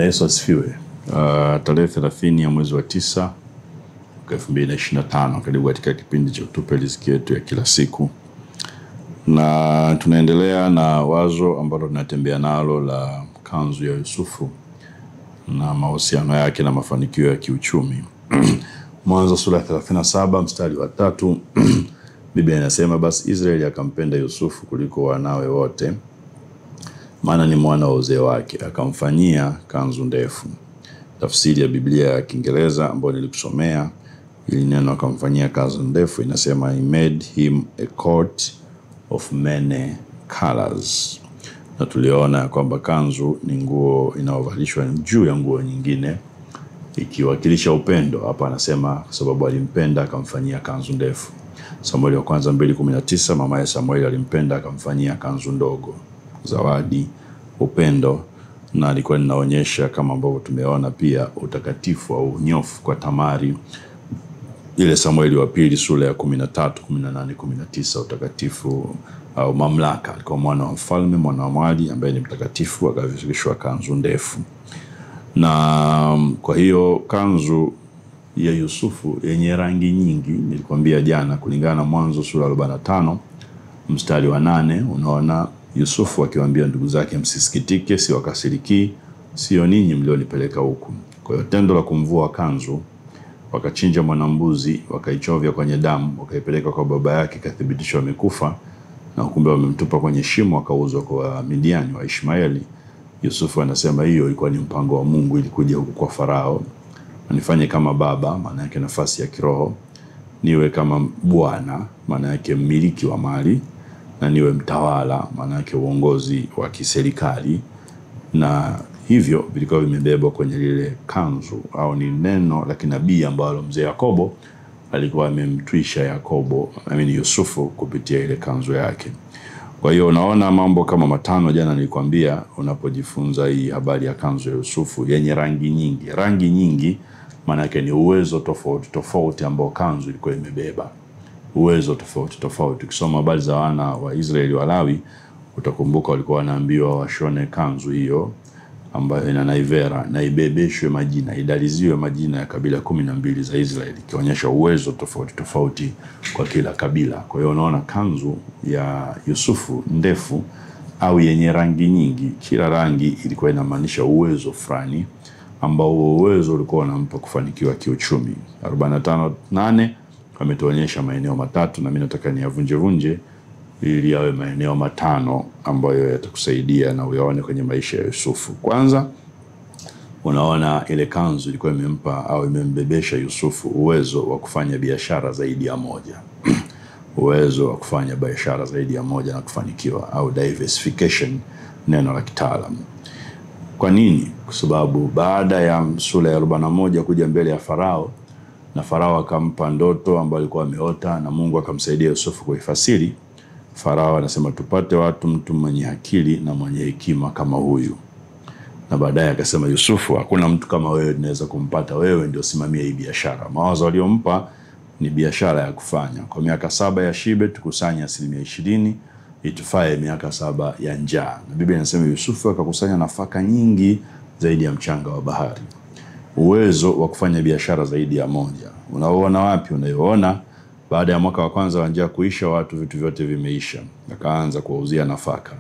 Yesu asifiwe. Tarehe 30 ya mwezi wa 9 mwaka 2025, karibu katika kipindi cha Tupe Riziki Yetu ya kila siku, na tunaendelea na wazo ambalo tunatembea nalo la kanzu ya Yusufu na mahusiano yake na mafanikio ya kiuchumi. Mwanzo sura 37 mstari wa 3 Biblia inasema, basi Israeli akampenda Yusufu kuliko wanawe wote, maana ni mwana wa uzee wake, akamfanyia kanzu ndefu. Tafsiri ya Biblia ya Kiingereza ambayo nilikusomea, ili neno akamfanyia kanzu ndefu inasema, he made him a coat of many colors. Na tuliona kwamba kanzu ni nguo inayovalishwa juu ya nguo nyingine, ikiwakilisha upendo. Hapa anasema kwa sababu alimpenda akamfanyia kanzu ndefu. Samueli wa kwanza 2:19, mama ya Samueli alimpenda akamfanyia kanzu ndogo. Zawadi, upendo, na alikuwa linaonyesha kama ambavyo tumeona pia utakatifu au unyofu kwa Tamari. Ile Samueli wa pili sura ya 13, 18, 19, utakatifu au mamlaka. Alikuwa mwana wa mfalme, mwana wa mwali ambaye ni mtakatifu, akavishwa kanzu ndefu. Na kwa hiyo kanzu ya Yusufu yenye rangi nyingi, nilikwambia jana, kulingana na Mwanzo sura 45 mstari wa 8, unaona Yusufu akiwaambia ndugu zake, msisikitike, si wakasiriki, sio ninyi mlionipeleka huku. Kwa hiyo tendo la kumvua kanzu, wakachinja mwanambuzi, wakaichovya kwenye damu, wakaipeleka kwa baba yake, kathibitishwa amekufa, na kumbe wamemtupa kwenye shimo, akauzwa kwa Midiani wa Ishmaeli. Yusufu anasema hiyo ilikuwa ni mpango wa Mungu, ili kuja huku kwa Farao, anifanye kama baba, maana yake nafasi ya kiroho, niwe kama bwana, maana yake mmiliki wa mali, na niwe mtawala, maana yake uongozi wa kiserikali. Na hivyo vilikuwa vimebebwa kwenye lile kanzu, au ni neno la kinabii ambalo mzee Yakobo alikuwa amemtwisha Yusufu kupitia ile kanzu yake. Kwa hiyo unaona mambo kama matano jana nilikwambia, unapojifunza hii habari ya kanzu ya Yusufu yenye rangi nyingi. Rangi nyingi maana yake ni uwezo tofauti tofauti ambao kanzu ilikuwa imebeba. Uwezo tofauti tofauti. Ukisoma habari za wana wa Israeli wa Lawi, utakumbuka walikuwa wanaambiwa washone kanzu hiyo ambayo ina naivera, na ibebeshwe majina, idaliziwe majina ya kabila 12 za Israeli, kionyesha uwezo tofauti tofauti kwa kila kabila. Kwa hiyo unaona kanzu ya Yusufu ndefu au yenye rangi nyingi, kila rangi ilikuwa inamaanisha uwezo fulani ambao uwezo ulikuwa unampa kufanikiwa kiuchumi. 45:8 ametuonyesha maeneo matatu, na mimi nataka niyavunje ili yawe maeneo matano ambayo yatakusaidia na uyaone kwenye maisha ya Yusufu. Kwanza, unaona ile kanzu ilikuwa imempa au imembebesha Yusufu uwezo wa kufanya biashara zaidi ya moja. Uwezo wa kufanya biashara zaidi ya moja na kufanikiwa, au diversification, neno la kitaalamu. Kwa nini? Kwa sababu baada ya sura ya 41 kuja mbele ya Farao, na Farao akampa ndoto ambayo alikuwa ameota, na Mungu akamsaidia Yusufu kuifasiri. Farao anasema, tupate mtu mwenye akili na mwenye hekima kama huyu. Na baadaye akasema, Yusufu, hakuna mtu kama wewe tunaweza kumpata, wewe ndio simamia hii biashara. Mawazo aliyompa ni biashara ya kufanya. Kwa miaka 7 ya shibe tukusanya 20% itufae miaka 7 ya njaa. Na Biblia inasema Yusufu akakusanya nafaka nyingi zaidi ya mchanga wa bahari. Uwezo wa kufanya biashara zaidi ya moja. Unaona wapi? Unayoona baada ya mwaka wa kwanza wa njaa kuisha, vitu vyote vimeisha. Akaanza kuwauzia nafaka.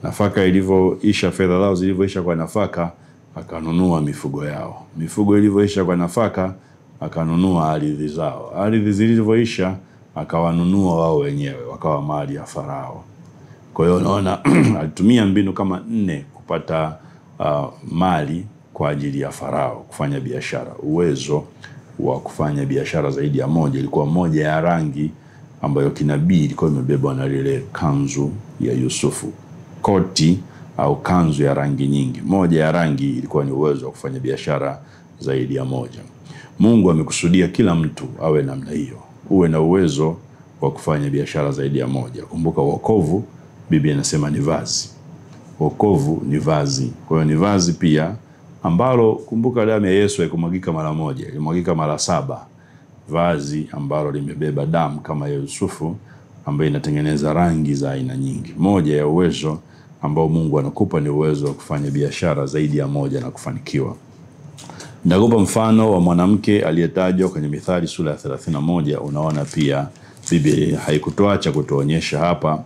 Nafaka ilivyoisha, fedha zao zilivyoisha kwa nafaka, akanunua mifugo yao. Mifugo ilivyoisha kwa nafaka, akanunua ardhi zao. Ardhi zilivyoisha, akawanunua wao wenyewe, wakawa mali ya Farao. Kwa hiyo unaona alitumia mbinu kama 4 kupata mali kwa ajili ya Farao kufanya biashara. Uwezo wa kufanya biashara zaidi ya moja ilikuwa moja ya rangi ambayo kinabii ilikuwa imebebwa na lile kanzu ya Yusufu. Koti au kanzu ya rangi nyingi, moja ya rangi ilikuwa ni uwezo wa kufanya biashara zaidi ya moja. Mungu amekusudia kila mtu awe namna hiyo, uwe na uwezo wa kufanya biashara zaidi ya moja. Kumbuka wokovu, Biblia inasema ni vazi. Wokovu ni vazi. Kwa hiyo ni vazi pia ambalo, kumbuka damu ya Yesu haikumwagika mara moja, ilimwagika mara 7. Vazi ambalo limebeba damu kama ya Yusufu, ambayo inatengeneza rangi za aina nyingi. Moja ya uwezo ambao Mungu anakupa ni uwezo wa kufanya biashara zaidi ya moja na kufanikiwa. Nitakupa mfano wa mwanamke aliyetajwa kwenye Mithali sura ya 31. Unaona pia Biblia haikutuacha kutuonyesha hapa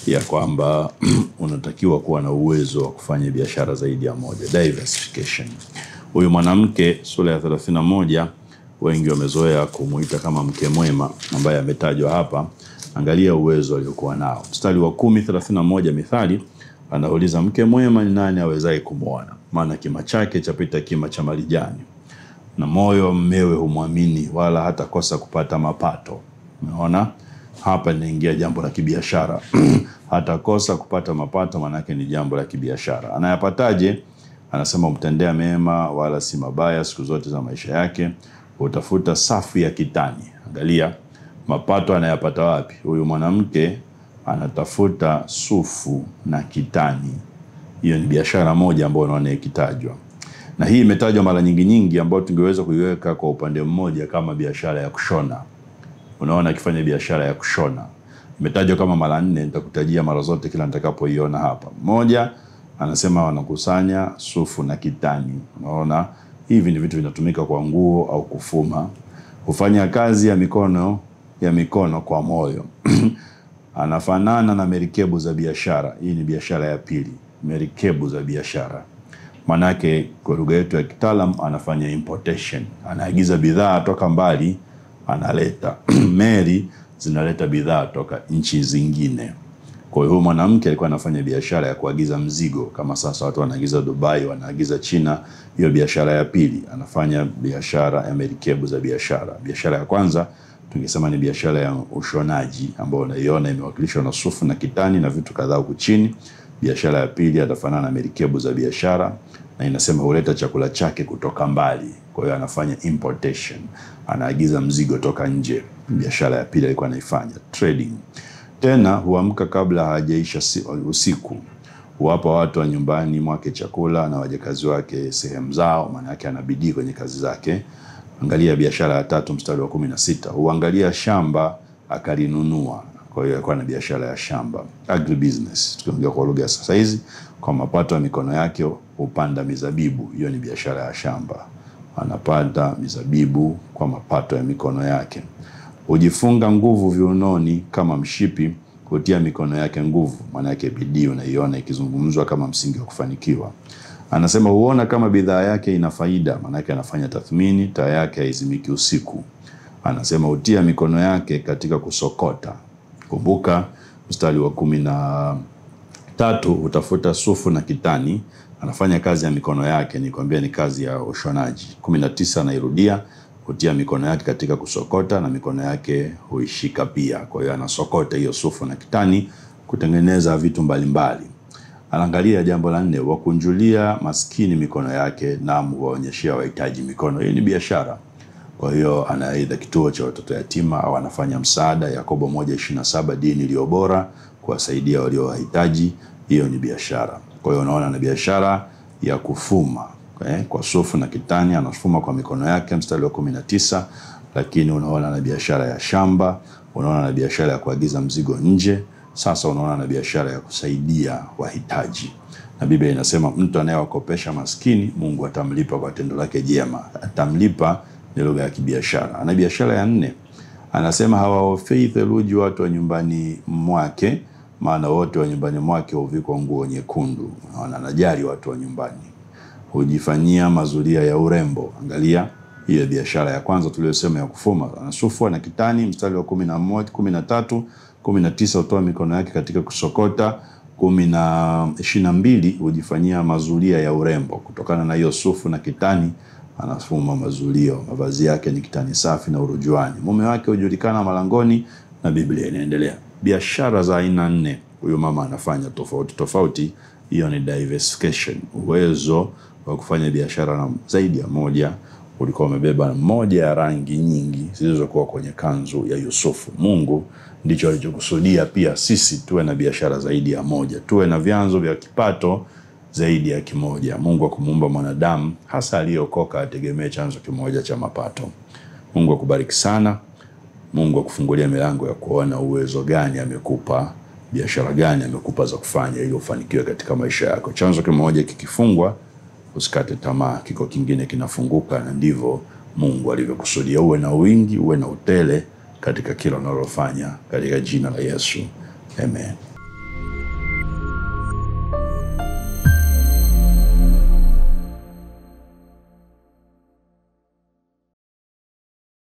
ya kwamba unatakiwa kuwa na uwezo wa kufanya biashara zaidi ya moja, diversification. Huyu mwanamke sura ya 31 wengi wamezoea kumuita kama mke mwema ambaye ametajwa hapa. Angalia uwezo aliokuwa nao. Mstari wa 10:31 Mithali anauliza, mke mwema ni nani awezaye kumuona? Maana kima chake chapita kima cha marijani, na moyo wa mmewe humwamini, wala hata kosa kupata mapato. Unaona hapa inaingia jambo la kibiashara. Hata kosa kupata mapato, maana yake ni jambo la kibiashara. Anayapataje? Anasema umtendea mema wala si mabaya siku zote za maisha yake, utafuta safu ya kitani. Angalia mapato anayapata wapi? Huyu mwanamke anatafuta sufu na kitani. Hiyo ni biashara moja ambayo unaona ikitajwa. Na hii imetajwa mara nyingi ambayo tungeweza kuiweka kwa upande mmoja kama biashara ya kushona. Unaona akifanya biashara ya kushona. Imetajwa kama mara 4, nitakutajia mara zote kila nitakapoiona hapa. Moja, anasema wanakusanya sufu na kitani. Unaona hivi ni vitu vinatumika kwa nguo au kufuma. Hufanya kazi ya mikono kwa moyo. Anafanana na merikebu za biashara. Hii ni biashara ya pili, merikebu za biashara. Manake kwa lugha yetu ya kitaalamu anafanya importation. Anaagiza bidhaa toka mbali, analeta. Meli zinaleta bidhaa toka nchi zingine. Kwa hiyo mwanamke alikuwa anafanya biashara ya kuagiza mzigo, kama sasa watu wanaagiza Dubai, wanaagiza China. Hiyo biashara ya pili. Anafanya biashara ya merikebu za biashara. Biashara ya kwanza tungesema ni biashara ya ushonaji ambayo unaiona imewakilishwa na sufu na kitani na vitu kadhaa huku chini. Biashara ya pili atafanana na merikebu za biashara, na inasema huleta chakula chake kutoka mbali. Kwa hiyo anafanya importation, anaagiza mzigo toka nje. Biashara ya pili alikuwa anaifanya trading. Tena huamka kabla hajaisha usiku, huwapa watu wa nyumbani mwake chakula na wajakazi wake sehemu zao. Maana yake anabidii kwenye kazi zake. Angalia biashara ya 3 mstari wa 16, huangalia shamba akalinunua. Kwa hiyo alikuwa na biashara ya shamba, agribusiness. Tukiongea kwa lugha sasa hizi, kwa mapato ya mikono yake hupanda mizabibu. Hiyo ni biashara ya shamba. Anapanda mizabibu kwa mapato ya mikono yake. Hujifunga nguvu viunoni kama mshipi, kutia mikono yake nguvu. Maana yake bidii unaiona ikizungumzwa kama msingi wa kufanikiwa. Anasema huona kama bidhaa yake ina faida. Maana yake anafanya tathmini, taa yake haizimiki usiku. Anasema hutia mikono yake katika kusokota. Kumbuka mstari wa 13, utafuta sufu na kitani. Anafanya kazi ya mikono yake, nikwambia ni kazi ya ushonaji. 19 anairudia, hutia mikono yake katika kusokota na mikono yake huishika pia. Kwa hiyo anasokota hiyo sufu na kitani kutengeneza vitu mbalimbali. Anaangalia jambo la 4, wakunjulia maskini mikono yake na huwaonyeshia wahitaji mikono. Hii ni biashara. Kwa hiyo anaida kituo cha watoto yatima au anafanya msaada. Yakobo 1:27, dini iliyo bora kuwasaidia walio wahitaji. Hiyo ni biashara. Kwa hiyo unaona na biashara ya kufuma kwa sufu na kitani, anafuma kwa mikono yake mstari wa 19. Lakini unaona na biashara ya shamba, unaona na biashara ya kuagiza mzigo nje. Sasa unaona na biashara ya kusaidia wahitaji. Na Biblia inasema mtu anayewakopesha maskini, Mungu atamlipa kwa tendo lake jema. Atamlipa ni lugha ya kibiashara. Ana biashara ya 4. Anasema hawaofei theluji watu wa nyumbani mwake, maana wote wa nyumbani mwake huvikwa nguo nyekundu. Anajali watu wa nyumbani. Hujifanyia mazulia ya urembo. Angalia hiyo biashara ya kwanza tuliyosema ya kufuma. Anasufua na kitani mstari wa 11, 13, 19 utoa mikono yake katika kusokota. 22 hujifanyia mazulia ya urembo. Kutokana na hiyo sufu na kitani anafuma mazulio. Mavazi yake ni kitani safi na urujuani. Mume wake hujulikana malangoni, na Biblia inaendelea. Biashara za aina 4 huyu mama anafanya tofauti. Hiyo ni diversification, uwezo wa kufanya biashara na zaidi ya moja. Ulikuwa umebeba moja ya rangi nyingi zilizokuwa kwenye kanzu ya Yusufu. Mungu ndicho alichokusudia pia sisi tuwe na biashara zaidi ya moja, tuwe na vyanzo vya kipato zaidi ya kimoja. Mungu akumuumba mwanadamu hasa aliyeokoka ategemee chanzo kimoja cha mapato. Mungu akubariki sana. Mungu akufungulia milango ya kuona uwezo gani amekupa biashara gani amekupa za kufanya ili ufanikiwe katika maisha yako. Chanzo kimoja kikifungwa, usikate tamaa, kiko kingine kinafunguka, na ndivyo Mungu alivyokusudia. Uwe na wingi, uwe na utele katika kila unalofanya, katika jina la Yesu. Amen.